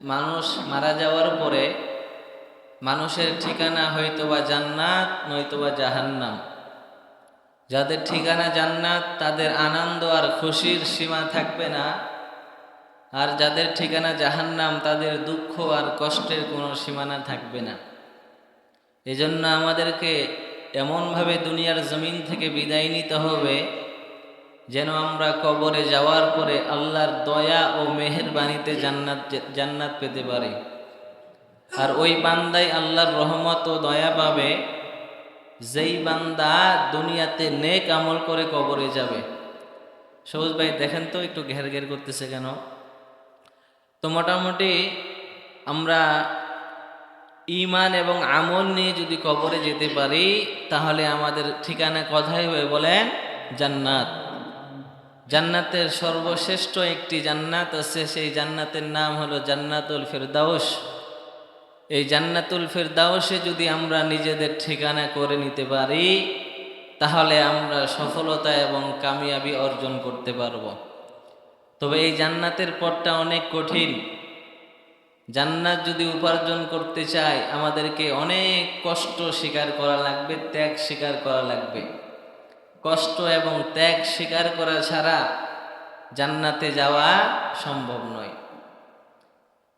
মানুষ মারা যাওয়ার পরে মানুষের ঠিকানা হয়তোবা জান্নাত নয়তোবা জাহান্নাম। যাদের ঠিকানা জান্নাত তাদের আনন্দ আর খুশির সীমা থাকবে না, আর যাদের ঠিকানা জাহান্নাম তাদের দুঃখ আর কষ্টের কোনো সীমানা থাকবে না। এজন্য আমাদেরকে এমনভাবে দুনিয়ার জমিন থেকে বিদায় নিতে হবে যেন আমরা কবরে যাওয়ার পরে আল্লাহর দয়া ও মেহেরবানিতে জান্নাত পেতে পারি। আর ওই বান্দাই আল্লাহর রহমত ও দয়া পাবে যেই বান্দা দুনিয়াতে নেক আমল করে কবরে যাবে। সবুজ ভাই দেখেন তো একটু ঘের ঘের করতেছে কেন? তো মোটামুটি আমরা ঈমান এবং আমল নিয়ে যদি কবরে যেতে পারি তাহলে আমাদের ঠিকানা কোথায় হবে বলেন? জান্নাত। জান্নাতের সর্বশ্রেষ্ঠ একটি জান্নাত আছে, সেই জান্নাতের নাম হলো জান্নাতুল ফেরদাউস। এই জান্নাতুল ফেরদাউসে যদি আমরা নিজেদের ঠিকানা করে নিতে পারি তাহলে আমরা সফলতা এবং কামিয়াবি অর্জন করতে পারব। তবে এই জান্নাতের পথটা অনেক কঠিন। জান্নাত যদি উপার্জন করতে চাই আমাদেরকে অনেক কষ্ট স্বীকার করা লাগবে, ত্যাগ স্বীকার করা লাগবে। কষ্ট এবং ত্যাগ স্বীকার করা ছাড়া জান্নাতে যাওয়া সম্ভব নয়।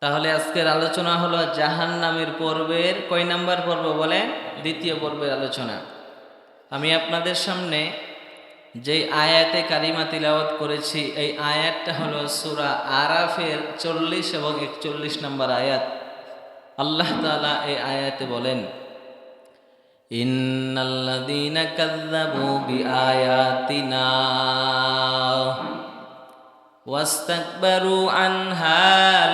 তাহলে আজকের আলোচনা হলো জাহান্নামের পর্বের কয় নাম্বার পর্ব বলেন? দ্বিতীয় পর্বের আলোচনা। আমি আপনাদের সামনে যেই আয়াতে কারিমা তিলাওয়াত করেছি এই আয়াতটা হলো সূরা আরাফের 40 এবং 41 নম্বর আয়াত। আল্লাহ তাআলা এই আয়াতে বলেন, ইন্নাল্লাযীনা কাযযাবু বিআয়াতিনা ওয়াস্তাকবারু আনহা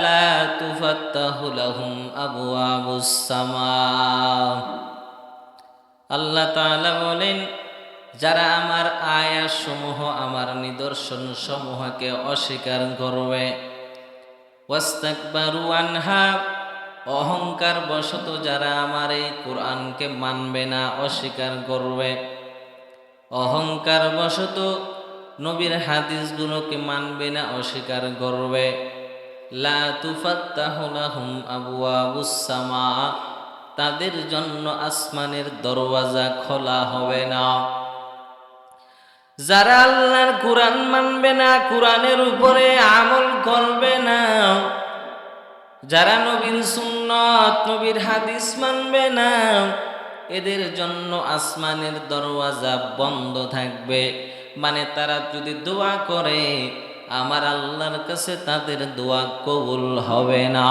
লা তুফাত্তাহু লাহুম আবওয়াবুস সামা। আল্লাহ তাআলা বলেন, যারা আমার আয়াতসমূহ আমার নিদর্শন সমূহকে অস্বীকার করবে, ওয়াস্তাকবারু আনহা অহংকার বশত যারা আমার এই কোরআনকে মানবে না, অস্বীকার করবে, অহংকার বশত নবীর হাদিসগুলোকে মানবে না, অস্বীকার করবে, লা তুফাত্তাহু লাহুম আবওয়াবুস সামা, তাদের জন্য আসমানের দরওয়াজা খোলা হবে না। যারা আল্লাহর কোরআন মানবে না, কোরআনের উপরে আমল করবে না, যারা নবীর সুন্নাত নবীর হাদিস মানবে না, এদের জন্য আসমানের দরওয়াজা বন্ধ থাকবে। মানে তারা যদি দোয়া করে আমার আল্লাহর কাছে তাদের দোয়া কবুল হবে না।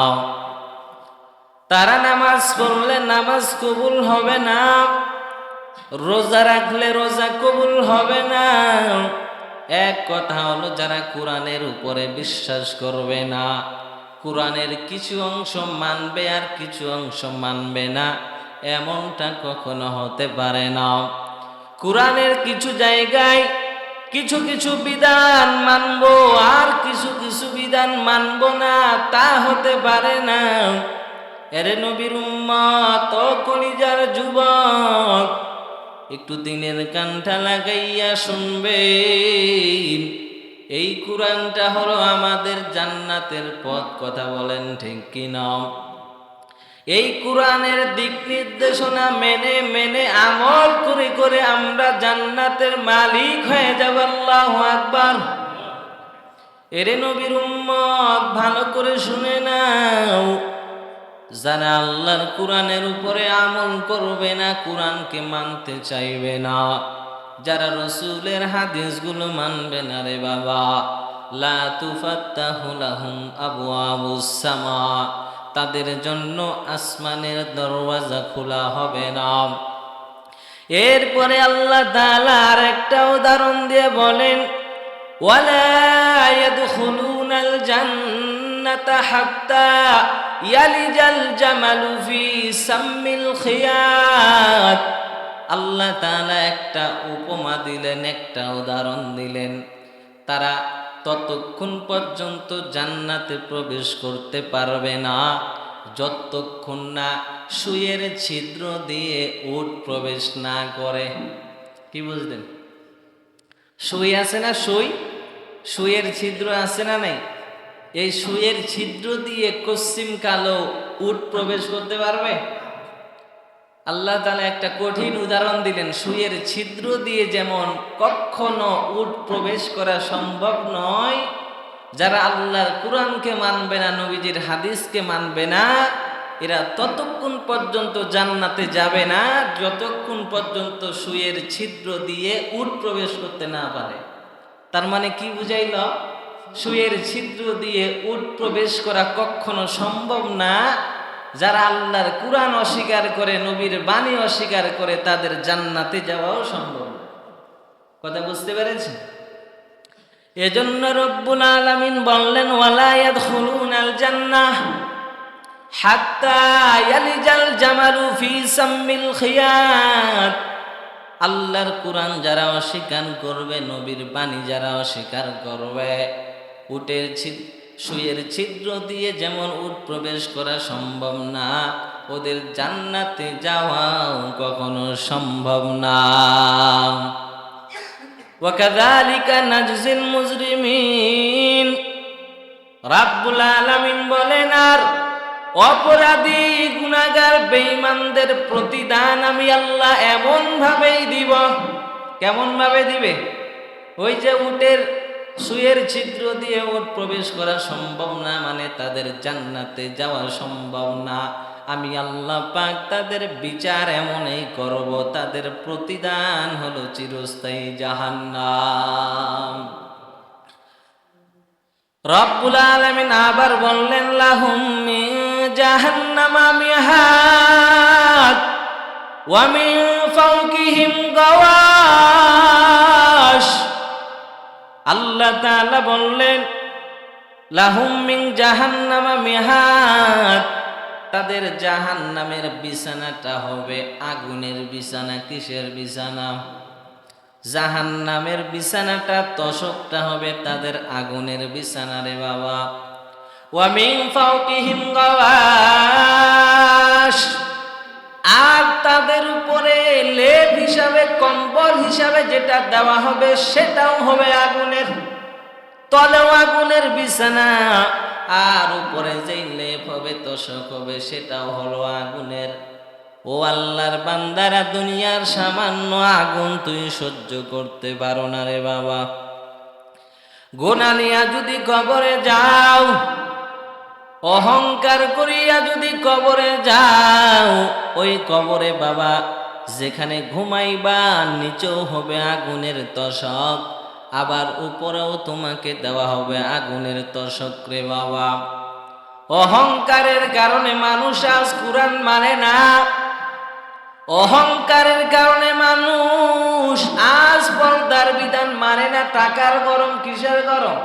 তারা নামাজ পড়লে নামাজ কবুল হবে না, রোজা রাখলে রোজা কবুল হবে না। এক কথা হলো যারা কোরআনের উপরে বিশ্বাস করবে না, কোরআনের কিছু অংশ মানবে আর কিছু অংশ মানবে না, এমনটা কখনো হতে পারে না। কোরআনের কিছু জায়গায় কিছু কিছু বিধান মানব আর কিছু কিছু বিধান মানব না, তা হতে পারে না। এরে নবীর উম্মত ও কলিজার যুবক, একটু দিনের কানটা লাগাইয়া শুনবেন। এই কোরআনটা হলো আমাদের জান্নাতের পথ, কথা বলেন ঠিক কি না? এই কোরআনের দিক নির্দেশনা মেনে মেনে আমল করে করে আমরা জান্নাতের মালিক হয়ে যাব। আল্লাহু আকবার। এরে নবীর উম্মত ভালো করে শুনে নাও, যারা আল্লাহর কোরআনের উপরে আমল করবে না, কোরআনকে মানতে চাইবে না, যারা রসুলের হাদিসগুলো মানবে না, রে বাবা, লা তুফাত্তাহু লাহুম আবওয়াবুস সামা, তাদের জন্য আসমানের দরওয়াজা খোলা হবে না। এরপরে আল্লাহ তাআলা আরেকটা উদাহরণ দিয়ে বলেন, ওয়ালা ইয়াদখুলুনাল জান্নাতা হাত্তা ইয়ালিজাল জামালু ফি সাম্মিল খিয়াত। আল্লাহ তাআলা একটা উপমা দিলেন, একটা উদাহরণ দিলেন। তারা ততক্ষণ পর্যন্ত জান্নাতে প্রবেশ করতে পারবে না যতক্ষণ না সুইয়ের ছিদ্র দিয়ে উট প্রবেশ না করে। কি বুঝলেন? সুই আছে না, সুই, সুইয়ের ছিদ্র আছে না নাই? এই সুয়ের ছিদ্র দিয়ে কশ্চিম কালো উট প্রবেশ করতে পারবে? আল্লাহ তাআলা একটা কঠিন উদাহরণ দিলেন। সুয়ের ছিদ্র দিয়ে যেমন কখনো উট প্রবেশ করা সম্ভব নয়, যারা আল্লাহর কুরআনকে মানবে না, নবীজির হাদিসকে মানবে না, এরা ততক্ষণ পর্যন্ত জান্নাতে যাবে না যতক্ষণ পর্যন্ত সুয়ের ছিদ্র দিয়ে উট প্রবেশ করতে না পারে। তার মানে কি বুঝাইল? সুয়ের ছিদ্র দিয়ে উট প্রবেশ করা কখনো সম্ভব না। যারা আল্লাহর কুরআন অস্বীকার করে, নবীর বাণী অস্বীকার করে, তাদের জান্নাতে যাওয়াও সম্ভব না। কথা বুঝতে পেরেছেন? এজন্য রব্বুল আলামিন বললেন, ওয়ালা ইয়াদখুলুনাল জান্নাহ হাত্তা ইয়ালিজাল জামালু ফি সাম্মিল খিয়াত। আল্লাহর কুরআন যারা অস্বীকার করবে, নবীর বাণী যারা অস্বীকার করবে, উটের সুয়ের ছিদ্র দিয়ে যেমন উট প্রবেশ করা সম্ভব না, ওদের জান্নাতে যাওয়াও কখনো সম্ভব না। ওয়াকাযালিকা নাজজিল মুজরিমিন। রাব্বুল আলামিন বলেন, আর অপরাধী গুনাহগার বেঈমানদের প্রতিদান আমি আল্লাহ এমন ভাবেই দিব। কেমন ভাবে দিবে? ওই যে উটের সুয়ের ছিদ্র দিয়ে উট প্রবেশ করা সম্ভব না, মানে তাদের জান্নাতে যাওয়া সম্ভব না। আমি আল্লাহ পাক তাদের বিচার এমনই করব, তাদের প্রতিদান হলো চিরস্থায়ী জাহান্নাম। রব্বুল আলামিন আবার বললেন, লাহুম মিন জাহান্নামা মিহাদ ওয়া মিন ফাওকিহিম গাওয়াশ। আল্লাহ তাআলা বললেন, লাহুম মিন জাহান্নামা মিহাদ, তাদের জাহান্নামের বিছানাটা হবে আগুনের বিছানা। কিসের বিছানা? জাহান্নামের বিছানাটা, তোশকটা হবে তাদের আগুনের বিছানা রে বাবা। ওয়া মিন ফাওকিহিম গাওয়াশ, আর তাদের উপরে লেপ হিসাবে, কম্বল হিসাবে যেটা দেওয়া হবে সেটাও হবে আগুনের। তলেও আগুনের বিছানা, আর উপরে যেই লেপ হবে, তোশক হবে, সেটাও হলো আগুনের। ও আল্লাহর বান্দারা, দুনিয়ার সামান্য আগুন তুই সহ্য করতে পারো না রে বাবা। গুনাহ নিয়া যদি কবরে যাও, অহংকার করিয়া যদি কবরে যাও, ওই কবরে বাবা যেখানে ঘুমাইবা নিচেও হবে আগুনের তোশক, আবার উপরেও তোমাকে দেওয়া হবে আগুনের তোশক রে বাবা। অহংকারের কারণে মানুষ আজ কুরআন মানে না। অহংকারের কারণে মানুষ আজ পর্দার বিধান মানে না। টাকার গরম, কিসের গরম?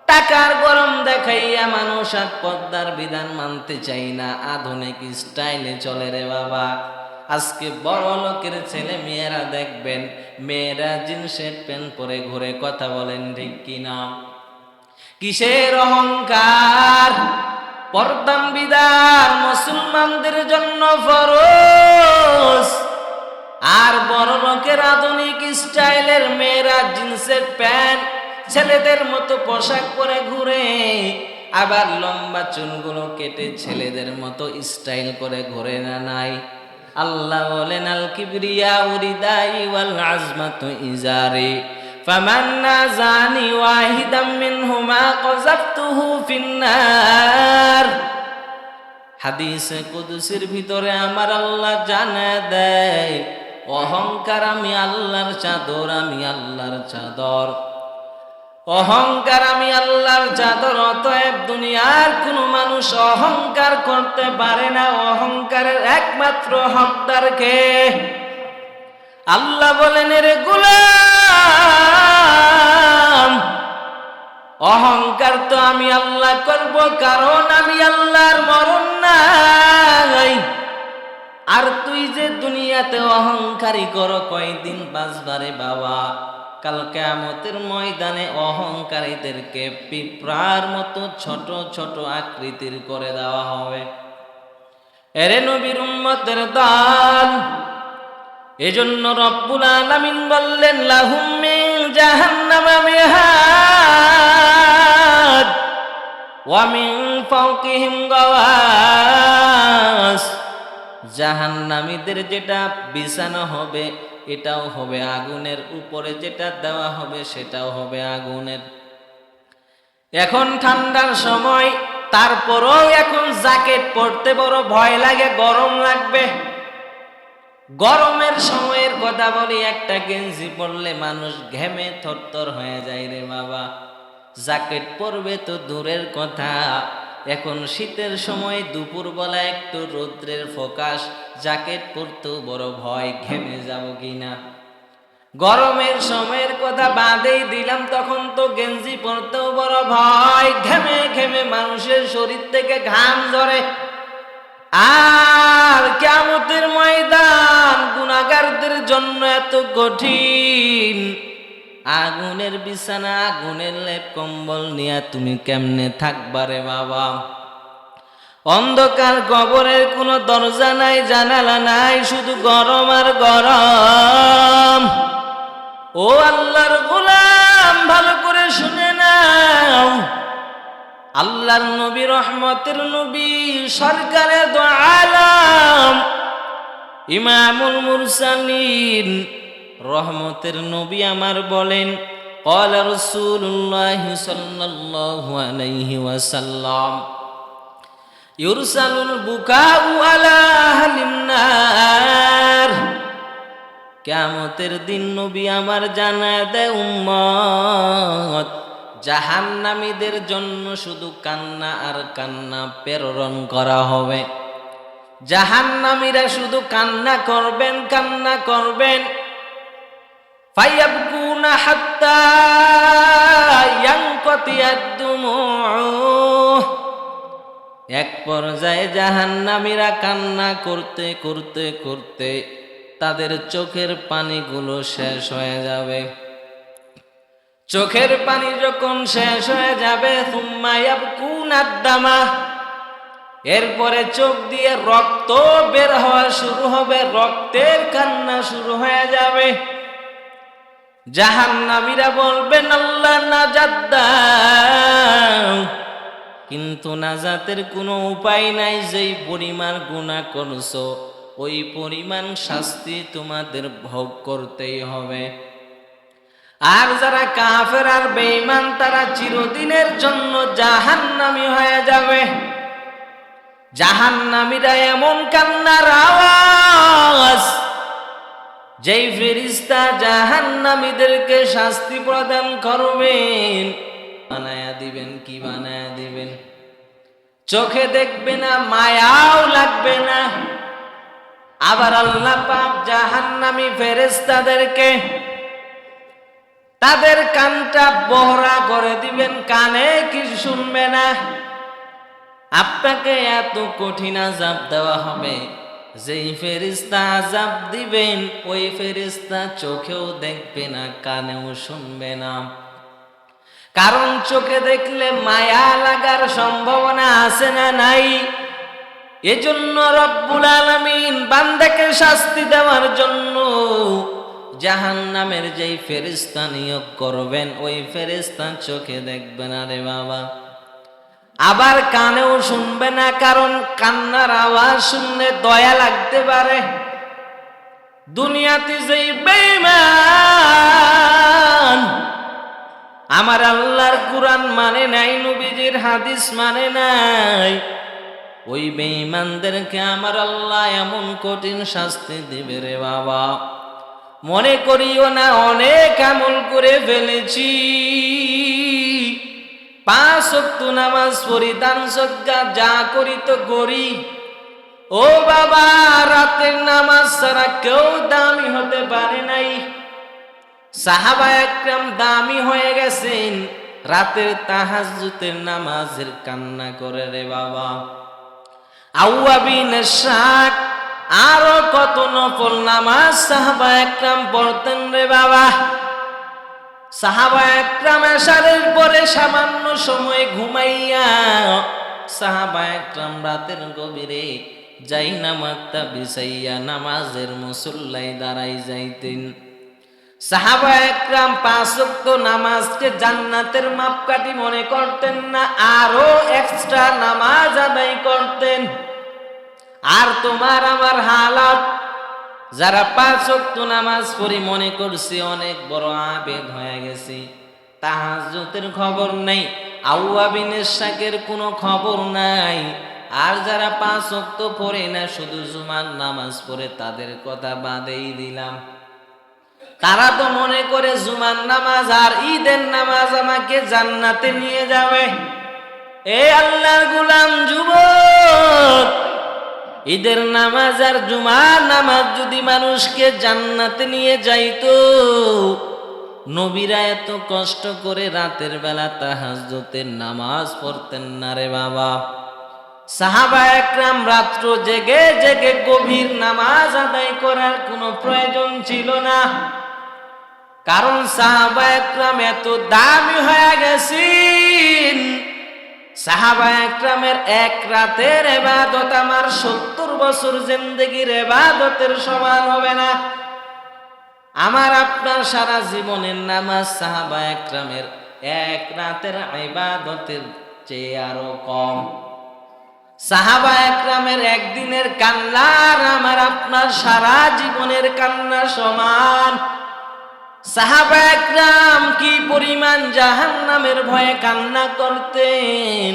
টাকার গরম দেখাইয়া মানুষ আর পর্দার বিধান মানতে চাই না, আধুনিক স্টাইলে চলে রে বাবা। আজকে বড় লোকের ছেলে মেয়েরা দেখবেন, মেয়েরা জিন্সের প্যান্ট পরে ঘুরে, কথা বলেন ঠিক কিনা? কিসের অহংকার? পর্দার বিধান মুসলমানদের জন্য ফরজ, আর বড় লোকের আধুনিক স্টাইলের মেয়েরা জিন্সের প্যান্ট, ছেলেদের মতো পোশাক পরে ঘুরে, আবার লম্বা চুলগুলো কেটে ছেলেদের মতো স্টাইল করে ঘুরে না নাই? আল্লাহ বলেন, আল কিবরিয়া উরিদাই ওয়াল আজমাতু ইজারি ফামান নাযানি ওয়াহিদাম মিনহুমা কাযাফতুহু ফিন্নার। হাদিসে কুদসির ভিতরে আমার আল্লাহ জানা দেয়, অহংকার আমি আল্লাহর চাদর, আমি আল্লাহর চাদর। অহংকার আমি আল্লাহর চাদর। অতএব দুনিয়ার কোনো মানুষ অহংকার করতে পারে না। অহংকারের একমাত্র হকদার কে? আল্লাহ বলেন, রে গোলাম, অহংকার তো আমি আল্লাহ করব, কারণ আমি আল্লাহর মরণ নাই। আর তুই যে দুনিয়াতে অহংকারী করো, কয়দিন বাঁচবারে বাবা? কাল কিয়ামতের ময়দানে অহংকারীদেরকে পিঁপড়ার মতো ছোট ছোট আকৃতির করে দেওয়া হবে। এরে নবীর উম্মতের দল, এজন্য রব্বুল আলামিন বললেন, লাহুম মিন জাহান্নামা মিহাদ, ওয়া মিন ফাওকিহিম গাওয়াস, জাহান্নামীদের যেটা বিছানো হবে এটাও হবে আগুনের, উপরে যেটা দেওয়া হবে সেটাও হবে আগুনের। এখন ঠান্ডার সময়, তারপরও এখন জ্যাকেট পরতে বড় ভয় লাগে, গরম লাগবে। গরমের সময়ের কথা বলি, একটা গেঞ্জি পরলে মানুষ ঘেমে থরথর হয়ে যায় রে বাবা। জ্যাকেট পরবে তো দূরের কথা, এখন শীতের সময় দুপুরবেলা একটু রৌদ্রের ফোকাস, জ্যাকেট পরতেও বড় ভয়, ঘেমে যাব কিনা। গরমের সময়ের কথা বাদেই দিলাম, তখন তো গেঞ্জি পরতেও বড় ভয়, ঘেমে ঘেমে মানুষের শরীর থেকে ঘাম ঝরে। আর কিয়ামতের ময়দান গুনাহগারদের জন্য এত কঠিন, আগুনের বিছানা, আগুনের লেপ কম্বল নিয়ে তুমি কেমনে থাকবা রে বাবা। অন্ধকার কবরের কোনো দরজা নাই, জানালা নাই, শুধু গরম আর গরম। ও আল্লাহর গোলাম, ভালো করে শুনে নাও, আল্লাহর নবী, রহমতের নবী, সরকারে দো আলম, ইমামুল মুরসালিন, রহমতের নবী আমার বলেন, قال رسول الله صلى الله عليه وسلم يرسل البكاء على أهل النار। কিয়ামতের দিন নবী আমার জানায় দেয় উম্মত, জাহান্নামীদের জন্য শুধু কান্না আর কান্না প্রেরণ করা হবে। জাহান্নামীরা শুধু কান্না করবেন, কান্না করবেন। ফায়াবকুনা হাত্তা ইয়ানকাতিয়াদ দুমুউ, এক পর্যায়ে জাহান্নামীরা কান্না করতে করতে করতে তাদের চোখের পানিগুলো শেষ হয়ে যাবে। চোখের পানি যখন শেষ হয়ে যাবে, সুম্মা ইয়াবকুনাদ দামা, এরপরে চোখ দিয়ে রক্ত বের হওয়া শুরু হবে, রক্তের কান্না শুরু হয়ে যাবে। জাহান্নামীরা বলবেন, আল্লাহ নাজাত দাও, কিন্তু নাজাতের কোনো উপায় নাই, যেই পরিমাণ গুনাহ করছো ওই পরিমাণ শাস্তি তোমাদের ভোগ করতেই হবে। আর যারা কাফের আর বেঈমান, তারা চিরদিনের জন্য জাহান্নামী হয়ে যাবে। জাহান্নামীরা এমন কান্নার আওয়াজ, যেই ফেরেশতা জাহান্নামীদেরকে শাস্তি প্রদান করবেন, বানায়া দিবেন, কি বানায়া দিবেন, চোখে দেখবে না, মায়াও লাগবে না। আবার আল্লাহ পাক জাহান্নামী ফেরেশতাদেরকে তাদের কানটা বহরা করে দিবেন, কানে কিছু শুনবে না। আপনাকে এত কঠিন আযাব দেওয়া হবে, যেই ফেরেশতা আযাব দিবেন ওই ফেরেশতা চোখেও দেখবে না, কানেও শুনবে না। কারণ চোখে দেখলে মায়া লাগার সম্ভাবনা আছে না নাই? এজন্য রব্বুল আলামিন বান্দাকে শাস্তি দেওয়ার জন্য জাহান্নামের যেই ফেরেশতা নিয়োগ করবেন, ওই ফেরেশতা চোখে দেখবে না রে বাবা, আবার কানেও শুনবে না। কারণ কান্নার আওয়াজ শুনলে দয়া লাগতে পারে। দুনিয়াতে যেই বেঈমান আমার আল্লাহর কুরআন মানে নাই, নবীজির হাদিস মানে নাই, ওই বেঈমানদেরকে আমার আল্লাহ এমন কঠিন শাস্তি দিবে রে বাবা। মনে করিও না অনেক আমল করে ফেলেছি, 5 ওয়াক্ত নামাজ পড়ি, দান সদকা যা করি তো করি। ও বাবা, রাতের নামাজ ছাড়া কেউ দামি হতে পারে নাই। সাহাবা একরাম দামি হয়ে গেছেন, রাতের তাহাজ্জুদের নামাজের কান্না করে রে বাবা। আওয়াবিন শাক আরো কত নফল নামাজ সাহাবা একরাম পড়তেন রে বাবা। সাহাবা একরাম এশারের পরে সামান্য সময় ঘুমাইয়া সাহাবা একরাম রাতের গভীরে যাই নামাজটা বিছাইয়া নামাজের মুসল্লায় দাঁড়াই যাইতেন। সাহাবা একরাম 5 ওয়াক্ত নামাজকে জান্নাতের মাপকাঠি মনে করতেন না, আরো এক্সট্রা নামাজ আদায় করতেন। আর তোমার আমার হালাত, যারা 5 ওয়াক্ত নামাজ পড়ি মনে করছি অনেক বড় আবেদ হয়ে গেছি, তাহাজ্জুদের খবর নাই, আউয়াবিনের শাকের কোনো খবর নাই। আর যারা 5 ওয়াক্ত পড়ে না, শুধু জুমার নামাজ পড়ে, তাদের কথা বাদেই দিলাম। তারা তো মনে করে জুমার নামাজ আর ঈদের নামাজ আমাকে জান্নাতে নিয়ে যাবে। এ আল্লাহর গোলাম যুবক, ঈদের নামাজ আর জুমার নামাজ যদি মানুষকে জান্নাতে নিয়ে যাইতো, নবীরা এত কষ্ট করে রাতের বেলা তাহাজ্জুদের নামাজ পড়তেন না রে বাবা। সাহাবা একরাম রাত্র জেগে জেগে গভীর নামাজ আদায় করার কোনো প্রয়োজন ছিল না, কারণ সাহাবা একরাম এত দামি হয়ে গেছেন। সাহাবা একরামের এক রাতের ইবাদত আমার 70 বছর জিন্দেগির ইবাদতের সমান হবে না। আমার আপনার সারা জীবনের নামাজ সাহাবা একরামের এক রাতের ইবাদতের চেয়ে আরো কম। সাহাবা একরামের একদিনের কান্না আর আমার আপনার সারা জীবনের কান্না সমান। সাহাবা একরাম কি পরিমাণ জাহান্নামের ভয়ে কান্না করতেন।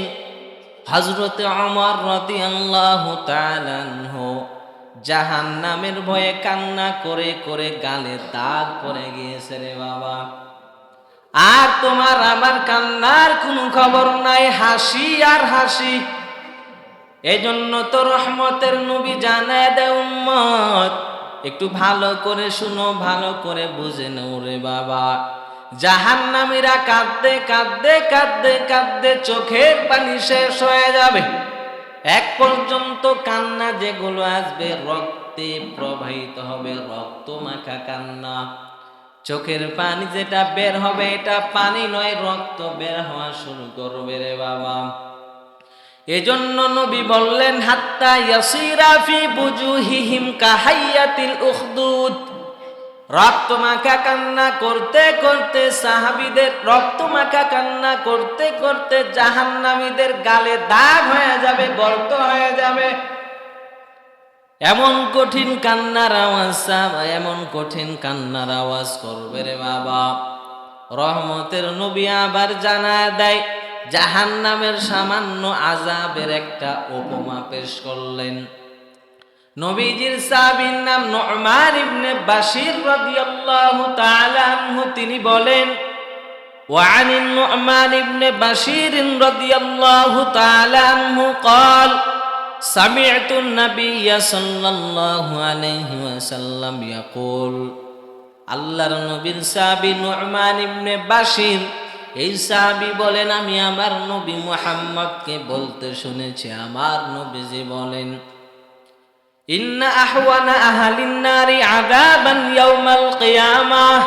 হযরত ওমর রাদিয়াল্লাহু তাআলা আনহু জাহান্নামের ভয়ে কান্না করে করে গালে দাগ পড়ে গিয়েছে রে বাবা। আর তোমার আমার কান্নার কোনো খবর নাই, হাসি আর হাসি। এজন্য তো রহমতের নবী জানায় দেয় উম্মত, একটু ভালো করে শুনো, ভালো করে বুঝে নাও রে বাবা। জাহান্নামীরা কাঁদতে কাঁদতে কাঁদতে কাঁদতে চোখের পানি শেষ হয়ে যাবে। এক পর্যন্ত কান্না যেগুলো আসবে রক্তে প্রবাহিত হবে, রক্ত মাখা কান্না। চোখের পানি যেটা বের হবে এটা পানি নয়, রক্ত বের হওয়া শুরু করবে রে বাবা। এজন্য নবী বললেন, হাত্তা ইয়াসিরা ফি বুজুহিহিম কাহাইয়াতিল উখদুদ। রক্ত মাখা কান্না করতে করতে সাহাবীদের, রক্ত মাখা কান্না করতে করতে জাহান্নামীদের গালে দাগ হয়ে যাবে, গর্ত হয়ে যাবে। এমন কঠিন কান্নার আওয়াজ, এমন কঠিন কান্নার আওয়াজ করবে রে বাবা। রহমতের নবী আবার জানায় দেয়, জাহান্নামের সামান্য আযাবের একটা উপমা পেশ করলেন। নবীজির সাহাবীর নাম নু'মান ইবনে বাশির রাদিয়াল্লাহু তাআলা আনহু। তিনি বলেন, ওয়া আনিন নু'মান ইবনে বাশির রাদিয়াল্লাহু তাআলা আনহু قال سمعت النبي صلى الله عليه وسلم يقول। আল্লাহর নবীর সাহাবী নু'মান ইবনে বাশির, এই সাহাবী বলেন, আমি আমার নবী মুহাম্মদকে বলতে শুনেছি, আমার নবীজি বলেন, ইন্না আহওয়ানা আহলিন নারি আযাবান ইয়াউমাল কিয়ামাহ।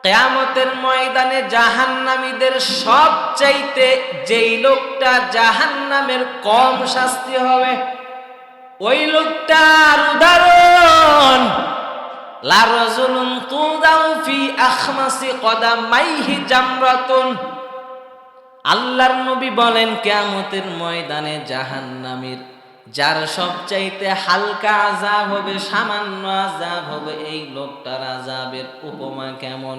কিয়ামতের ময়দানে জাহান্নামীদের সবচাইতে যেই লোকটা জাহান্নামের কম শাস্তি হবে, ওই লোকটার উদাহরণ লা রাজুলুন তুদাউ ফি আখমাসি কদামাইহি জামরাতুন। আল্লাহর নবী বলেন, কিয়ামতের ময়দানে জাহান্নামীর যার সবচাইতে হালকা আযাব হবে, সামান্য আযাব হবে, এই লোকটার আযাবের উপমা কেমন?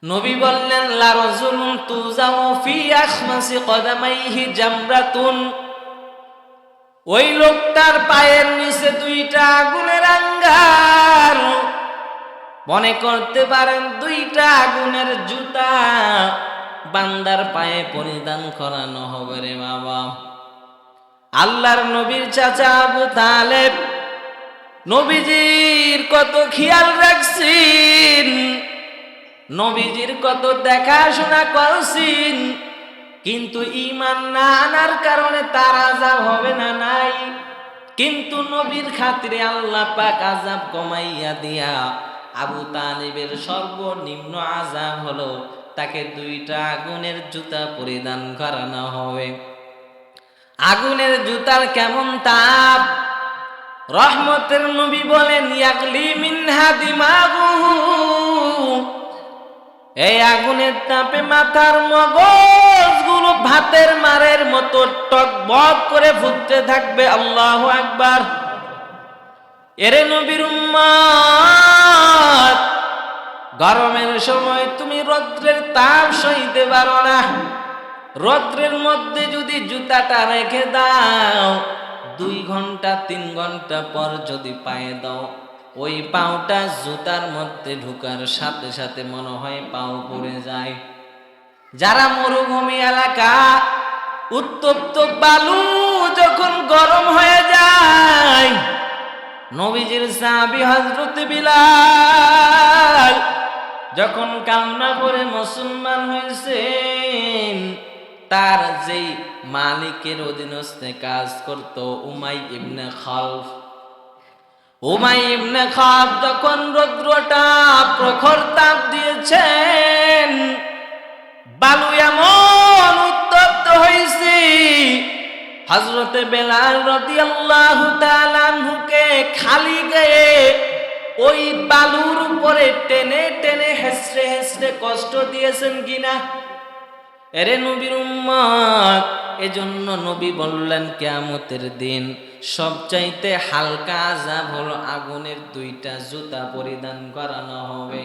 নবী বললেন, লা রাজুলুন তুজাউ ফি আখমাসি কদামাইহি জামরাতুন। ওই লোকটার পায়ের নিচে 2টা আগুনের আঙ্গার। মনে করতে পারেন 2টা আগুনের জুতা বান্দার পায়ে পরিধান করানো হবে রে বাবা। আল্লাহর নবীর চাচা আবু তালেব নবীজির কত খেয়াল রাখছেন, নবীজির কত দেখাশোনা করছেন, কিন্তু ঈমান না আনার কারণে তার আযাব হবে না নাই। কিন্তু নবীর খাতিরে আল্লাহ পাক আযাব কমাইয়া দিয়া আবু তালিবের সর্বনিম্ন আযাব হলো তাকে 2টা আগুনের জুতা পরিধান করানো হবে। আগুনের জুতার কেমন তাপ! রহমতের নবী বলেন ইয়াগলি মিনহা দিমাগুহু, এই আগুনের তাপে মাথার মগজগুলো ভাতের মারের মতো টকবক করে ফুটতে থাকবে। আল্লাহু আকবার। এরে নবীর উম্মত, গরমের সময় তুমি রৌদ্রের তাপ সইতে পারো না, রৌদ্রের মধ্যে যদি জুতাটা রেখে দাও 2 ঘন্টা 3 ঘন্টা পর যদি পায়ে দাও, ওই পাওটা জুতার মধ্যে ঢুকার সাথে সাথে মনে হয় পাও পড়ে যায়। যারা মরুভূমি এলাকা, উত্তপ্ত বালু যখন গরম হয়ে যায়, নবীজির সাহাবী হযরত বিলাল যখন কান্না করে মুসলমান হয়েছেন, তার যেই মালিকের অধীনস্থে কাজ করত উমাই ইবনে খালফ, উমাই ইবনে খালফ যখন রৌদ্রটা প্রখর তাপ দিয়েছেন, বালু এমন উত্তপ্ত হয়েছে, হযরতে বেলাল রাদিয়াল্লাহু তাআলা আনহুকে খালি গায়ে ওই বালুর উপরে টেনে টেনে হেসড়ে হেসড়ে কষ্ট দিয়েছেন কিনা। এরে নবীর উম্মত, এজন্য নবী বললেন কিয়ামতের দিন সবচাইতে হালকা আযাব হলো আগুনের 2টা জুতা পরিধান করানো হবে।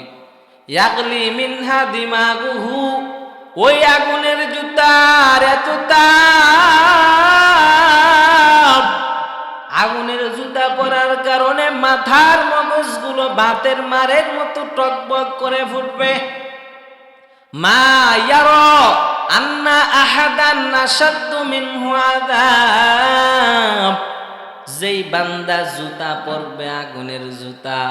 ইয়াগলি মিনহা দিমাগুহু, ওই আগুনের জুতার এত তাপ, আগুনের জুতা পরার কারণে মাথার মগজগুলো ভাতের মারের মতো টকবক করে ফুটবে। মা ইয়ারা আন্না আহাদান আশাদ্দু মিনহু আযাব, যেই বান্দা জুতা পরবে আগুনের জুতা,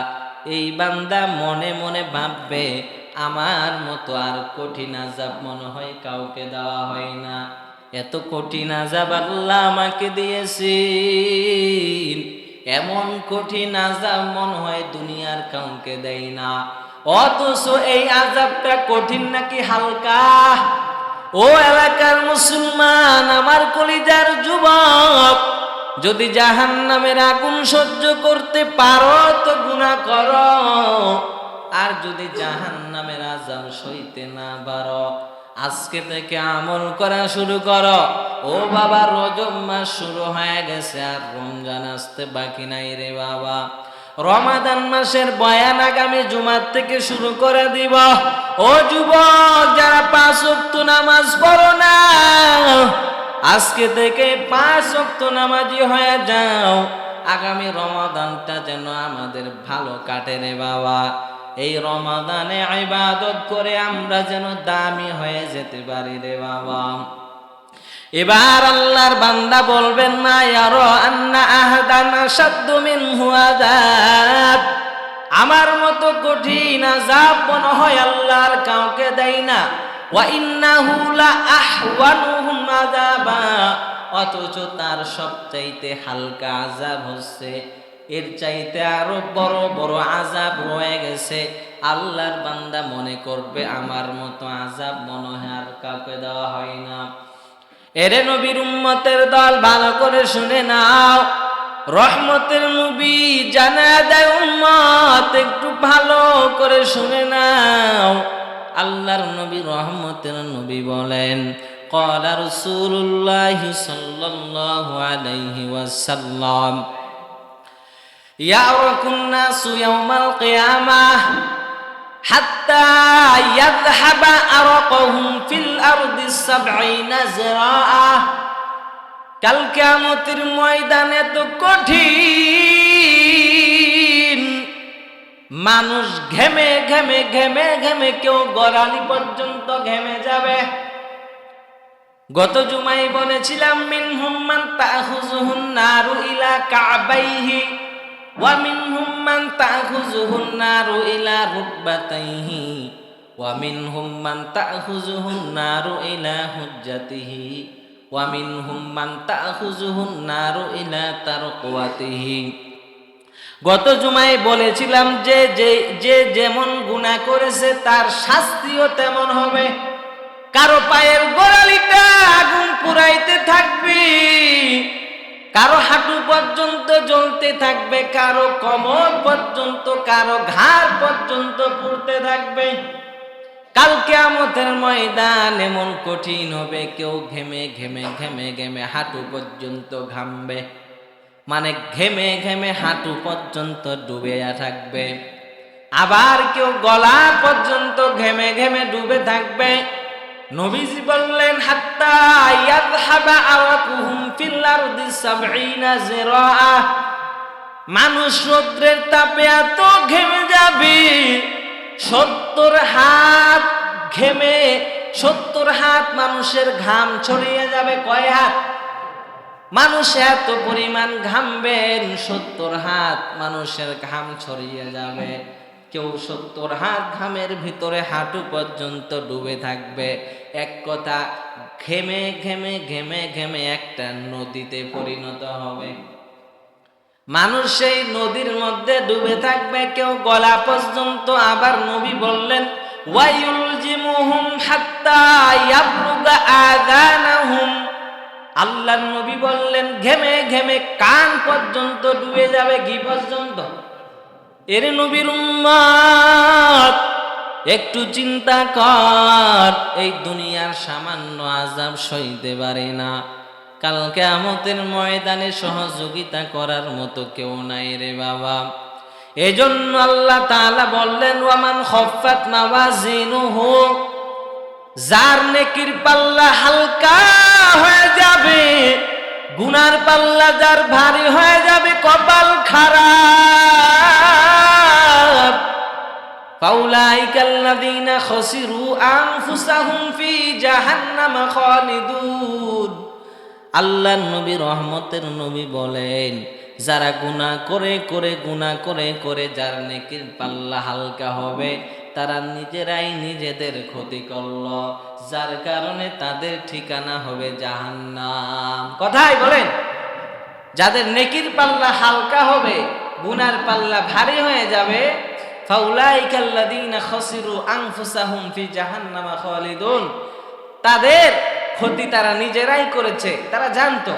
এই বান্দা মনে মনে ভাববে আমার মতো আর কঠিন আযাব মনে হয় কাউকে দেওয়া হয় না, এত কঠিন আযাব আল্লাহ আমাকে দিয়েছেন, এমন কঠিন আযাব মনে হয় দুনিয়ার কাউকে দেয় না। অথচ এই আযাবটা কঠিন নাকি হালকা? ও এলাকার মুসলমান, আমার কলিজার যুবক, যদি জাহান্নামের আগুন সহ্য করতে পারো তো গুনাহ করো, আর যদি জাহান্নামের আযাব সইতে না পারো, আজকে থেকে আমল করা শুরু করো। ও বাবা, রজব মাস শুরু হয়ে গেছে আর রমজান আসতে বাকি নাই রে বাবা। রমাদান মাসের বয়ান আগামী জুমার থেকে শুরু করে দিব। ও যুবক, যারা 5 ওয়াক্ত নামাজ পড়ো না, আজকে থেকে 5 ওয়াক্ত নামাজি হয়ে যাও। আগামী রমাদানটা যেন আমাদের ভালো কাটে রে বাবা। এই রমাদানে ইবাদত করে আমরা যেন দামি হয়ে যেতে পারি রে বাবা। এবার আল্লাহর বান্দা বলবেন মা ইয়ারা আন্না আহাদান আশাদ্দু মিনহু আযাব, আমার মতো কঠিন আযাব মনে হয় আল্লাহর কাউকে দেয় না। ওয়া ইন্নাহু লা আহওয়ানুহুম আযাবা, অথচ তার সবচাইতে হালকা আযাব হচ্ছে এর চাইতে আরো বড় বড় আযাব রয়ে গেছে। আল্লাহর বান্দা মনে করবে আমার মতো আযাব মনে হয় আর কাউকে দেওয়া হয় না। এরে নবীর উম্মতের দল, ভালো করে শুনে নাও, রহমতের নবী জানা দেয় উম্মত, একটু ভালো করে শুনে নাও। আল্লাহর নবী রহমতের নবী বলেন, قال رسول الله صلى الله عليه وسلم يعرق الناس يوم القيامة حتى يذهب عرقهم في الأرض 70 ذراعا। কাল কিয়ামতের ময়দানে তো কঠিন, মানুষ ঘেমে ঘেমে ঘেমে ঘেমে কেউ গড়ালি পর্যন্ত ঘেমে যাবে। গত জুমায় বলেছিলাম মিনহুম মান তাখুযুহুন নারু ইলা কাবাইহি ওয়া মিনহুম মান তাখুযুহুন নারু ইলা রুকবাতাইহি ওয়া মিনহুম মান তাখুযুহুন নারু ইলা হুজ্জাতিহি ওয়া মিনহুম মান তাখুযুহুন নারু ইলা তারকুয়াতিহি। গত জুমায় বলেছিলাম যে যে যেমন গুনাহ করেছে তার শাস্তিও তেমন হবে। কারো পায়ের গোড়ালিটা আগুন পুরাইতে থাকবে, কারো হাঁটু পর্যন্ত জ্বলতে থাকবে, কারো কোমর পর্যন্ত, কারো ঘাড় পর্যন্ত পুড়তে থাকবে। কাল কিয়ামতের ময়দান এমন কঠিন হবে, কেউ ঘেমে ঘেমে ঘেমে ঘেমে হাঁটু পর্যন্ত ঘামবে, মানে ঘেমে ঘেমে হাঁটু পর্যন্ত ডুবে থাকবে। আবার কেউ গলা পর্যন্ত ঘেমে ঘেমে ডুবে থাকবে। নবীজি বললেন, হাত্তা ইয়াযহাবা আরাকুহুম ফিল আরদি ৭০ যিরাআ, মানুষ রৌদ্রের তাপে এত ঘেমে যাবে, ৭০ হাত ঘেমে, ৭০ হাত মানুষের ঘাম ছড়িয়ে যাবে। কয় হাত? মানুষ এত পরিমাণ ঘামবেন, ৭০ হাত মানুষের ঘাম ছড়িয়ে যাবে। কেউ ৭০ হাত ঘামের ভিতরে হাঁটু পর্যন্ত ডুবে থাকবে। এক কথা, ঘেমে ঘেমে ঘেমে ঘেমে একটা নদীতে পরিণত হবে। মানুষ সেই নদীর মধ্যে ডুবে থাকবে, কেউ গলা পর্যন্ত। আবার নবী বললেন, ওয়ায়ুলজিমুহুম হাত্তা ইয়াবলুগা আযানাহুম, আল্লাহর নবী বললেন ঘেমে ঘেমে কান পর্যন্ত ডুবে যাবে। কি পর্যন্ত? এর নবীর উম্মত, একটু চিন্তা কর, এই দুনিয়ার সামান্য আযাব সইতে পারে না, কাল কিয়ামতের ময়দানে সহযোগিতা করার মতো কেউ নাই রে বাবা। এজন্য আল্লাহ তাআলা বললেন, ওয়ামান খাফফাত মাওয়াজিনুহু, যার নেকির পাল্লা হালকা হয়ে যাবে, গুনার পাল্লা যার ভারী হয়ে যাবে, কপাল খারাপ, ফাউলাইকাল্লাযীনা খাসিরু আনফুসাহুম ফি জাহান্নাম খালিদুন। আল্লাহর নবী, রহমতের নবী বলেন, যারা গুনাহ করে করে গুনাহ করে করে যার নেকির পাল্লা হালকা হবে, তারা নিজেরাই নিজেদের ক্ষতি করল, যার কারণে তাদের ঠিকানা হবে জাহান্নাম। কথাই বলেন, যাদের নেকির পাল্লা হালকা হবে, গুনার পাল্লা ভারী হয়ে যাবে, ফাউলাইকাল্লাযীনা খাসিরু আনফুসাহুম ফি জাহান্নাম খালিদুন, তাদের ক্ষতি তারা নিজেরাই করেছে, তারা জানতো।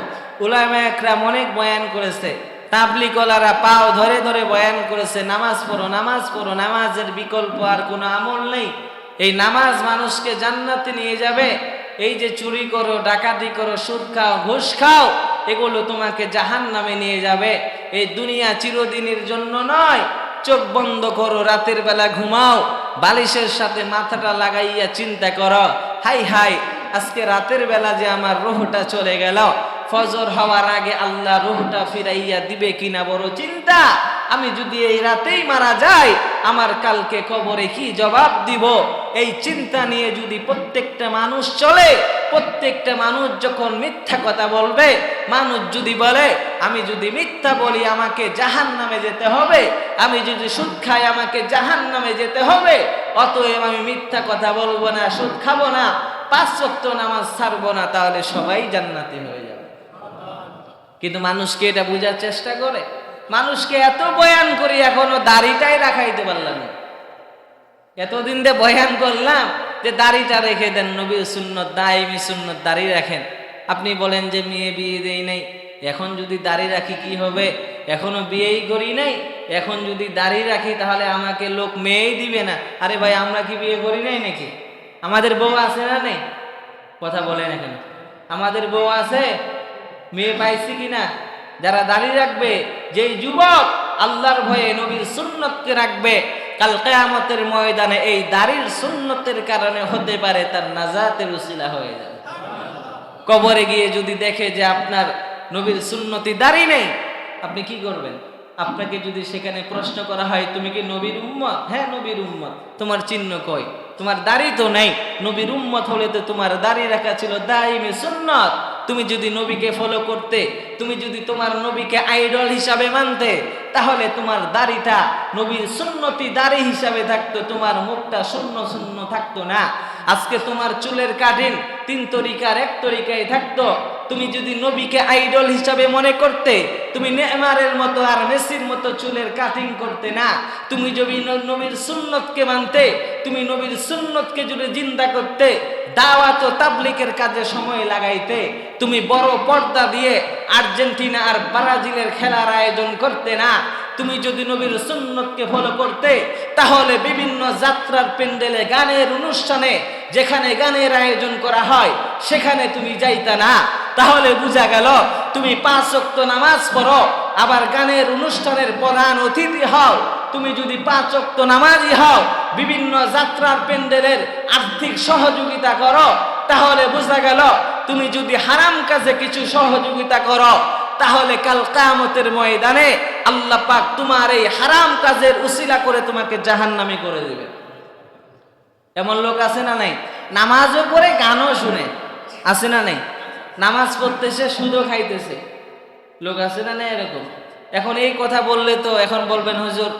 উলামায়ে একরাম অনেক বয়ান করেছে, তাবলীগওয়ালারা পাও ধরে ধরে বয়ান করেছে, নামাজ পড়ো, নামাজ পড়ো, নামাজের বিকল্প আর কোনো আমল নেই, এই নামাজ মানুষকে জান্নাতে নিয়ে যাবে। এই যে চুরি করো, ডাকাতি করো, সুদ খাও, ঘুষ খাও, এগুলো তোমাকে জাহান্নামে নিয়ে যাবে। এই দুনিয়া চিরদিনের জন্য নয়। চোখ বন্ধ করো, রাতের বেলা ঘুমাও, বালিশের সাথে মাথাটা লাগাইয়া চিন্তা করো, হাই হাই, আজকে রাতের বেলা যে আমার রূহটা চলে গেল, ফজর হওয়ার আগে আল্লাহ রূহটা ফিরাইয়া দিবে কিনা বড় চিন্তা। আমি যদি এই রাতেই মারা যাই, আমার কালকে কবরে কি জবাব দিব, এই চিন্তা নিয়ে যদি প্রত্যেকটা মানুষ চলে, প্রত্যেকটা মানুষ যখন মিথ্যা কথা বলবে, মানুষ যদি বলে আমি যদি মিথ্যা বলি আমাকে জাহান্নামে যেতে হবে, আমি যদি সুদ খাই আমাকে জাহান্নামে যেতে হবে, অতএব আমি মিথ্যা কথা বলবো না, সুদ খাবো না, 5 ওয়াক্ত নামাজ ছাড়বো না, তাহলে সবাই জান্নাতি হয়ে যাবে। কিন্তু মানুষকে এটা বোঝার চেষ্টা করে। মানুষকে এত বয়ান করি, এখনো দাড়িটাই রাখাইতে পারলাম না। এতদিন দিয়ে বয়ান করলাম যে দাড়িটা রেখে দেন, নবীর সুন্নত, দাইমি সুন্নত, দাড়ি রাখেন। আপনি বলেন যে মেয়ে বিয়ে দেই নাই, এখন যদি দাড়ি রাখি কি হবে, এখনো বিয়েই করি নাই, এখন যদি দাড়ি রাখি তাহলে আমাকে লোক মেয়েই দিবে না। আরে ভাই, আমরা কি বিয়ে করি নাই নাকি? আমাদের বউ আছে না নেই? কথা বলেন, এখন আমাদের বউ আছে, মেয়ে পাইছি কিনা? যারা দাড়ি রাখবে, যেই যুবক আল্লাহর ভয়ে নবীর সুন্নতকে রাখবে, কাল কিয়ামতের ময়দানে এই দাড়ির সুন্নতের কারণে হতে পারে তার নাজাতের উসিলা হয়ে যাবে। কবরে গিয়ে যদি দেখে যে আপনার নবীর সুন্নতি দাড়ি নেই, আপনি কি করবেন? আপনাকে যদি সেখানে প্রশ্ন করা হয়, তুমি কি নবীর উম্মত? হ্যাঁ, নবীর উম্মত। তোমার চিহ্ন কই? তোমার দাড়ি তো নেই। নবীর উম্মত হলে তো তোমার দাড়ি রাখা ছিল দাইমি সুন্নত। তুমি যদি নবীকে ফলো করতে, তুমি যদি তোমার নবীকে আইডল হিসাবে মানতে, তাহলে তোমার দাড়িটা নবীর সুন্নতি দাড়ি হিসাবে থাকতো, তোমার মুখটা শূন্য শূন্য থাকতো না। আজকে তোমার চুলের কাটিং 3 তরিকার 1 তরিকায় থাকতো। তুমি যদি নবীকে আইডল হিসাবে মনে করতে, তুমি নেইমারের মতো আর মেসির মতো চুলের কাটিং করতে না। তুমি যদি নবীর সুন্নতকে মানতে, তুমি নবীর সুন্নতকে যদি জিন্দা করতে, দাওয়াত ও তাবলীগের কাজে সময় লাগাইতে, তুমি বড় পর্দা দিয়ে আর্জেন্টিনা আর ব্রাজিলের খেলার আয়োজন করতে না, তুমি যদি নবীর সুন্নতকে ফলো করতে, তাহলে বিভিন্ন যাত্রার প্যান্ডেলে, গানের অনুষ্ঠানে, যেখানে গানের আয়োজন করা হয় সেখানে তুমি যাইতা না। তাহলে বোঝা গেল তুমি 5 ওয়াক্ত নামাজ পড়ো, আবার গানের অনুষ্ঠানের প্রধান অতিথি হও। তুমি যদি 5 ওয়াক্ত নামাজি হও, বিভিন্ন যাত্রার প্যান্ডেলের আর্থিক সহযোগিতা করো, তাহলে বোঝা গেল তুমি যদি হারাম কাজে কিছু সহযোগিতা করো, তাহলে কাল কিয়ামতের ময়দানে আল্লাহ পাক তোমার এই হারাম কাজের উসিলা করে তোমাকে জাহান্নামী করে দিবে। এমন লোক আছে না নাই? নামাজও পড়ে গানও শুনে, আছে না নাই? নামাজ পড়তেছে, সুদও খাইতেছে, লোক আছে না নাই এরকম? এখন এই কথা বললে তো এখন বলবেন, হুজুর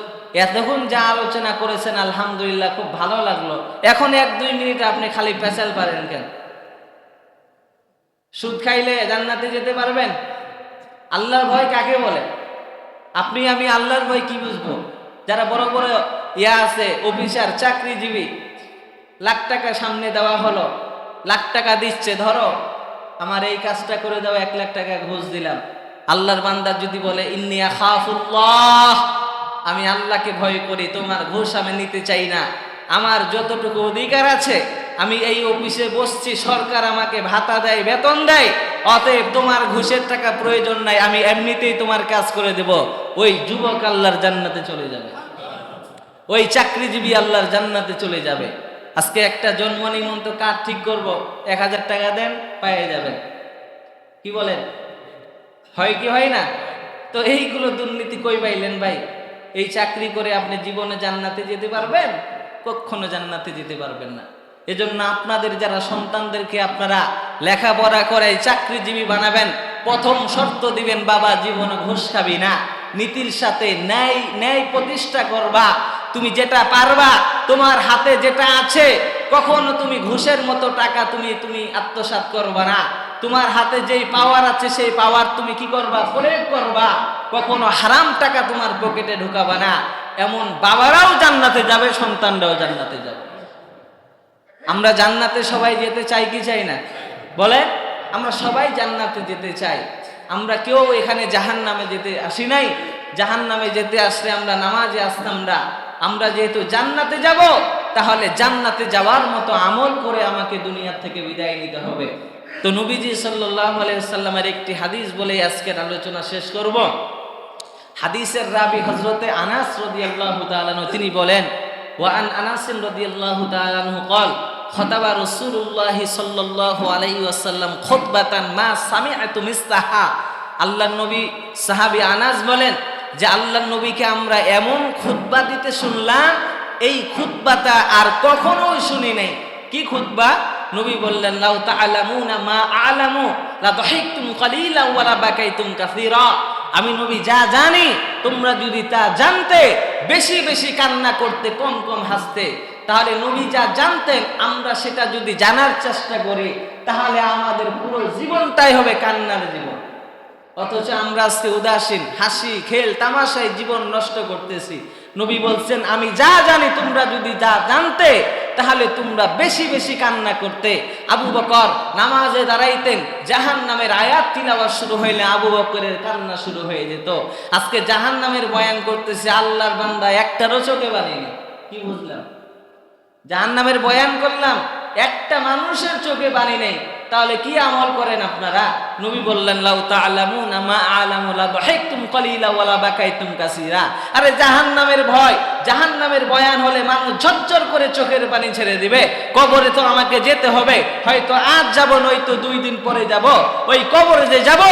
এতক্ষণ যা আলোচনা করেছেন আলহামদুলিল্লাহ খুব ভালো লাগলো, এখন 1-2 মিনিট আপনি খালি পেঁচাল পারেন কেন? সুদ খাইলে জান্নাতে যেতে পারবেন? আল্লাহর ভয় কাকে বলে? আপনি আমি আল্লাহর ভয় কি বুঝবো? যারা বড় বড় আছে, অফিসার, চাকরিজীবী, লাখ টাকা সামনে দেওয়া হলো, লাখ টাকা দিচ্ছে, ধরো আমার এই কাজটা করে দাও, 1 লাখ টাকা ঘুষ দিলাম। আল্লাহর বান্দা যদি বলে ইন্নী আখাফুল্লাহ, আমি আল্লাহকে ভয় করি, তোমার ঘুষ আমি নিতে চাই না, আমার যতটুকু অধিকার আছে, আমি এই অফিসে বসছি, সরকার আমাকে ভাতা দেয়, বেতন দেয়, অতএব তোমার ঘুষের টাকা প্রয়োজন নাই, আমি এমনিতেই তোমার কাজ করে দেব। ওই যুবক আল্লাহর জান্নাতে চলে যাবে, ওই চাকরিজীবী আল্লাহর জান্নাতে চলে যাবে। আজকে একটা জন্ম নিমন্ত্রণ কার্ড ঠিক করব, 1000 টাকা দেন, পেয়ে যাবেন। কি বলেন? হয় কি হয় না? তো এইগুলো দুর্নীতি কই পাইলেন ভাই? এই চাকরি করে আপনি জীবনে জান্নাতে যেতে পারবেন? কখনো জান্নাতে যেতে পারবেন না। এজন্য আপনাদের যারা সন্তানদেরকে আপনারা লেখাপড়া করে চাকরিজীবী বানাবেন, প্রথম শর্ত দিবেন, বাবা জীবনে ঘুষ খাবি না, নীতির সাথে ন্যায় প্রতিষ্ঠা করবা। তুমি যেটা পারবা, তোমার হাতে যেটা আছে, কখনো তুমি ঘুষের মতো টাকা তুমি আত্মসাৎ করবা না। তোমার হাতে যেই পাওয়ার আছে সেই পাওয়ার তুমি কি করবা? প্রয়োগ করবা। কখনো হারাম টাকা তোমার পকেটে ঢুকাবা না। এমন বাবারাও জান্নাতে যাবে, সন্তানরাও জান্নাতে যাবে। আমরা জান্নাতে সবাই যেতে চাই কি চাই না? বলে, আমরা সবাই জান্নাতে যেতে চাই। আমরা কেউ এখানে জাহান্নামে যেতে আসি নাই। জাহান্নামে যেতে আসলে আমরা নামাজে আসতাম না। আমরা যেহেতু জান্নাতে যাব, তাহলে জান্নাতে যাওয়ার মতো আমল করে আমাকে দুনিয়া থেকে বিদায় নিতে হবে। তো নবীজি সাল্লাল্লাহু আলাইহি ওয়াসাল্লামের একটি হাদিস বলে আজকের আলোচনা শেষ করব। হাদিসের রাবি হযরতে আনাস রাদিয়াল্লাহু তাআলা আনহু, তিনি বলেন, ওয়া আন আনাস রাদিয়াল্লাহু তাআলা আনহু قال খতাবা রাসূলুল্লাহ সাল্লাল্লাহু আলাইহি ওয়াসাল্লাম খুতবাতান মা সামিআতু মিসলাহা। আল্লাহর নবী, সাহাবী আনাস বলেন যে আল্লাহর নবীকে আমরা এমন খুতবা দিতে শুনলাম, এই খুতবাটা আর কখনোই শুনি নাই। কি খুতবা? নবী বললেন, লাউ তাআলামুনা মা আ'লামু লা দাহিকতুম কালিলা ওয়া লা বাকাইতুম কাসীরা। আমি নবী যা জানি, তোমরা যদি তা জানতে, বেশি বেশি কান্না করতে, কম কম হাসতে। তাহলে নবী যা জানতেন, আমরা সেটা যদি জানার চেষ্টা করি, তাহলে আমাদের পুরো জীবনটাই হবে কান্নার জীবন। অথচ আমরা আজকে উদাসীন, হাসি খেল তামাশায় জীবন নষ্ট করতেছি। নবী বলছেন, আমি যা জানি, তোমরা যদি যা জানতে, তাহলে তোমরা বেশি বেশি কান্না করতে। আবু বকর নামাজে দাঁড়াইতেন, জাহান্নামের আয়াত তিলাওয়াত শুরু হইলে আবু বকরের কান্না শুরু হয়ে যেত। আজকে জাহান্নামের বয়ান করতেছে, আল্লাহর বান্দা একটারও চোখে বানিনি। কি বুঝলাম? জাহান্নামের বয়ান করলাম, একটা মানুষের চোখে বানি নেই। তাহলে কি আমল করেন আপনারা? নবী বললেন, লাউ তাআলামুনা মা আ'লামু লা দাহিকতুম কালিলা ওয়া লা বাকাইতুম কাসীরা। আরে জাহান্নামের ভয়, জাহান্নামের বয়ান হলে মানুষ ঝরঝর করে চোখের পানি ছেড়ে দিবে। কবরে তো আমাকে যেতে হবে, হয়তো আজ যাব, নয়তো 2 দিন পরে যাব। ওই কবরে যে যাব,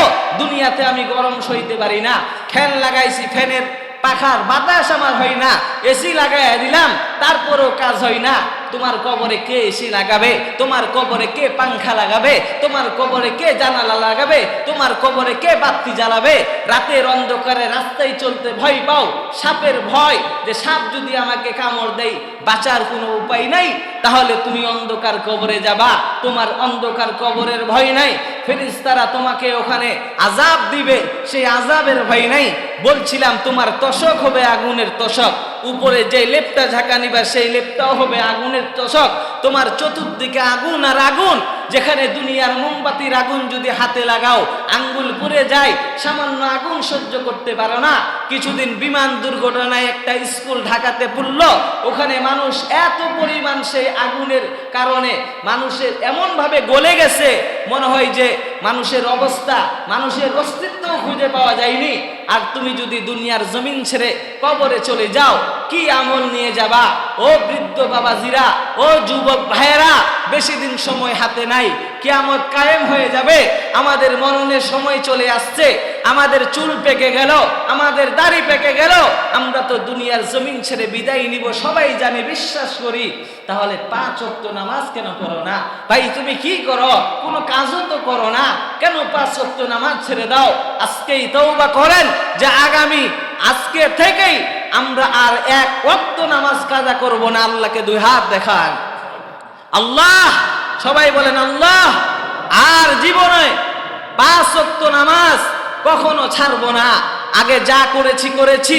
দুনিয়াতে আমি গরম সইতে পারি না, ফ্যান লাগাইছি, ফ্যানের পাখার বাতাস আমার হয় না, এসি লাগাইয়া দিলাম, তারপরেও কাজ হয় না। তোমার কবরে কে এসি লাগাবে? তোমার কবরে কে পাংখা লাগাবে? তোমার কবরে কে জানালা লাগাবে? তোমার কবরে কে বাতি জ্বালাবে? রাতের অন্ধকারে রাস্তায় চলতে ভয় পাও, সাপের ভয়, যে সাপ যদি আমাকে কামড় দেয় বাঁচার কোনো উপায় নাই, তাহলে তুমি অন্ধকার কবরে যাবা। তোমার অন্ধকার কবরের ভয় নাই, ফেরেশতারা তোমাকে ওখানে আযাব দিবে, সেই আযাবের ভয় নাই। বলছিলাম, তোমার তোশক হবে আগুনের তোশক, উপরে যে লেপটা ঝাঁকা নিবা সেই লেপটাও হবে আগুনের তোশক। তোমার চতুর্দিকে আগুন আর আগুন। যেখানে দুনিয়ার মোমবাতির আগুন যদি হাতে লাগাও আঙ্গুল পুড়ে যায়, সামান্য আগুন সহ্য করতে পারো না। কিছুদিন বিমান দুর্ঘটনায় একটা স্কুল ঢাকাতে পড়ল, ওখানে মানুষ এত পরিমাণ সেই আগুনের কারণে মানুষের এমন ভাবে গলে গেছে, মনে হয় যে মানুষের অবস্থা, মানুষের অস্তিত্ব খুঁজে পাওয়া যায়নি। আর তুমি যদি দুনিয়ার জমিন ছেড়ে কবরে চলে যাও, কি আমল নিয়ে যাবা? ও বৃদ্ধ বাবাজিরা, ও যুবক ভাইয়েরা, বেশি দিন সময় হাতে নাই, কিয়ামত কায়েম হয়ে যাবে। আমাদের মরণের সময় চলে আসছে, আমাদের চুল পেকে গেল, আমাদের দাড়ি পেকে গেল, আমরা তো দুনিয়ার জমিন ছেড়ে বিদায় নিব সবাই জানি, বিশ্বাস করি। তাহলে 5 ওয়াক্ত নামাজ কেন পড়ো না? ভাই তুমি কি করো? কোনো কাজও তো করো না, কেন 5 ওয়াক্ত নামাজ ছেড়ে দাও? আজকেই তওবা করেন যে আজকে থেকেই আমরা আর 1 ওয়াক্ত নামাজ কাজা করব না। আল্লাহকে 2 হাত দেখান, আল্লাহ, সবাই বলেন আল্লাহ। আর জীবনে 5 ওয়াক্ত নামাজ কখনো ছাড়বো না। আগে যা করেছি,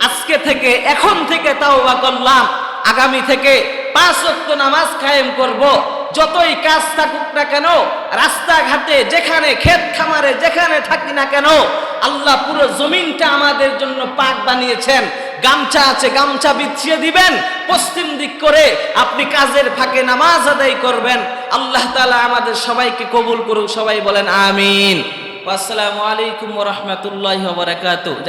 আজকে থেকে, এখন থেকে তওবা করলাম, আগামী থেকে 5 ওয়াক্ত নামাজ কায়েম করব। যতই কাজ থাকুক না কেন, রাস্তাঘাটে, যেখানে ক্ষেত খামারে, যেখানে থাকি না কেন, আল্লাহ পুরো জমিনটা আমাদের জন্য পাক বানিয়েছেন। গামছা আছে, গামছা বিছিয়ে দিবেন, পশ্চিম দিক করে আপনি কাজের ফাঁকে নামাজ আদায় করবেন। আল্লাহ তাআলা আমাদের সবাইকে কবুল করুক, সবাই বলেন আমিন। আসসালামু আলাইকুম ওয়া রাহমাতুল্লাহি ওয়া বারাকাতুহু।